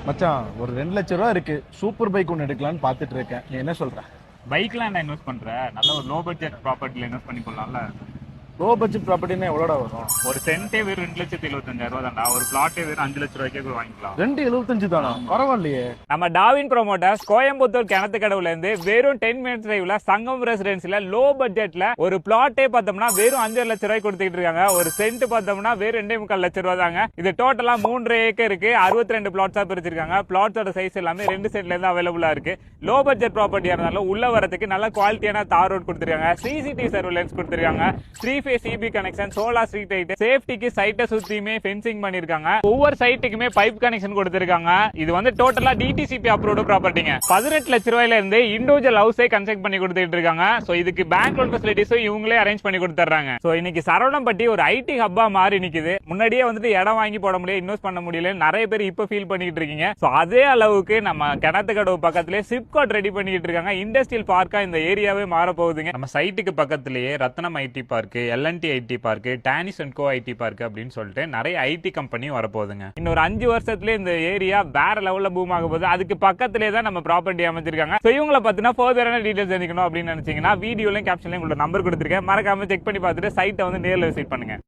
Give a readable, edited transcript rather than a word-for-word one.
மச்சான் ஒரு 2 லட்சம் ரூபா இருக்கு. சூப்பர் பைக் ஒன்று எடுக்கலான்னு பார்த்துட்டு இருக்கேன். நீ என்ன சொல்ற? பைக்லாம் என்ன இன்வெஸ்ட் பண்ற? நல்ல ஒரு லோ பட்ஜெட் ப்ராப்பர்ட்டில இன்வெஸ்ட் பண்ணி கொள்ளலாம்ல. லோ பட்ஜெட் ப்ராப்பர்ட்டினா எவ்வளோடா வரும்? ஒரு சென்டே வெறும் 2,75,000 தான்டா. ஒரு பிளாட்டே வெறும் 5 லட்சம் ரூபாய்க்கே கூட வாங்கிக்கலாம். 2.75 தானா? பரவாயில்லையே. நம்ம டாவின் ப்ரோமோட்டர்ஸ் கோயம்புத்தூர் கிணத்து கடவுல இருந்து வெறும் 10 மினிட்ஸ் டிரைவ்ல சங்கம் ரெசிடென்சில லோ பட்ஜெட்ல ஒரு பிளாட்டே பார்த்தோம்னா வெறும் 5 லட்சம் ரூபாய் கொடுத்துட்டு இருக்காங்க. ஒரு சென்ட் பார்த்தோம்னா வெறும் 2.25 லட்சம் ரூபாய் தாங்க. இது டோட்டலா 3 ஏக்கர் இருக்கு. 62 பிளாட்ஸா பிரிச்சிருக்காங்க. பிளாட்ஸோட சைஸ் எல்லாமே 2 சென்ட்ல இருந்து அவைலபிளா இருக்கு. லோ பட்ஜெட் ப்ராப்பர்ட்டியா இருந்தாலும் உள்ள வரதுக்கு நல்ல குவாலிட்டியான தார் ரோட் கொடுத்திருக்காங்க. சிசிடிவி சர்வேலன்ஸ் கொடுத்திருக்காங்க. 3 face CP connection, solar street light, சேஃப்டிக்கு சைட்டை சுத்தியுமே ஃபென்சிங் பண்ணிருக்காங்க. ஒவ்வொரு சைட்டுக்குமே பைப் கனெக்ஷன் கொடுத்திருக்காங்க. இது வந்து டோட்டலா டிடிசிபி அப்ரூவ்டு ப்ராப்பர்ட்டிங்க. 18 லட்சம் ரூபாயில இருந்து இண்டிவிஜுவல் ஹவுஸே கன்ஸ்ட்ரக்ட் பண்ணி கொடுத்துட்டு இருக்காங்க. சோ இதுக்கு பேங்க் லோன் ஃபெசிலிட்டிஸும் இவங்களே அரேஞ்ச் பண்ணி கொடுத்துறாங்க. சோ இன்னைக்கு சரவணம்பட்டி ஒரு ஐடி ஹப்பா மாறி நிக்குது. முன்னாடியே வந்துட்டு இடம் வாங்கி போட முடியல, இன்வெஸ்ட் பண்ண முடியல, நிறைய பேர் இப்ப ஃபீல் பண்ணிட்டு இருக்கீங்க. சோ அதே அளவுக்கு நம்ம கிணத்துக்கடவு பக்கத்திலே சிப்காட் ரெடி பண்ணிட்டு இருக்காங்க. இண்டஸ்ட்ரியல் பார்க்கா இந்த ஏரியாவே மாற போகுதுங்க. நம்ம சைட்டுக்கு பக்கத்திலேயே Ratnam IT park, L N T IT park, டானிஸ் அண்ட் கோ ஐடி பார்க் அப்படின்னு சொல்லிட்டு நிறைய ஐடி கம்பெனியும் வரப்போகுதுங்க. இன்னொரு 5 வருஷத்துல இந்த ஏரியா வேற லெவல்ல பூம் ஆக போகுது. அதுக்கு பக்கத்திலே தான் நம்ம ப்ராப்பர்ட்டி அமைச்சிருக்காங்க. சோ இவங்கள பத்தினா ஃபர்தரான டீடைல்ஸ் தெரிஞ்சுக்கணும் அப்படின்னு நினைச்சீங்கன்னா வீடியோலயும் கேப்ஷன்லயும் உங்களோட நம்பர் கொடுத்திருக்கேன். மறக்காம செக் பண்ணி பார்த்துட்டு சைட்டை வந்து நேர்ல விசிட் பண்ணுங்க.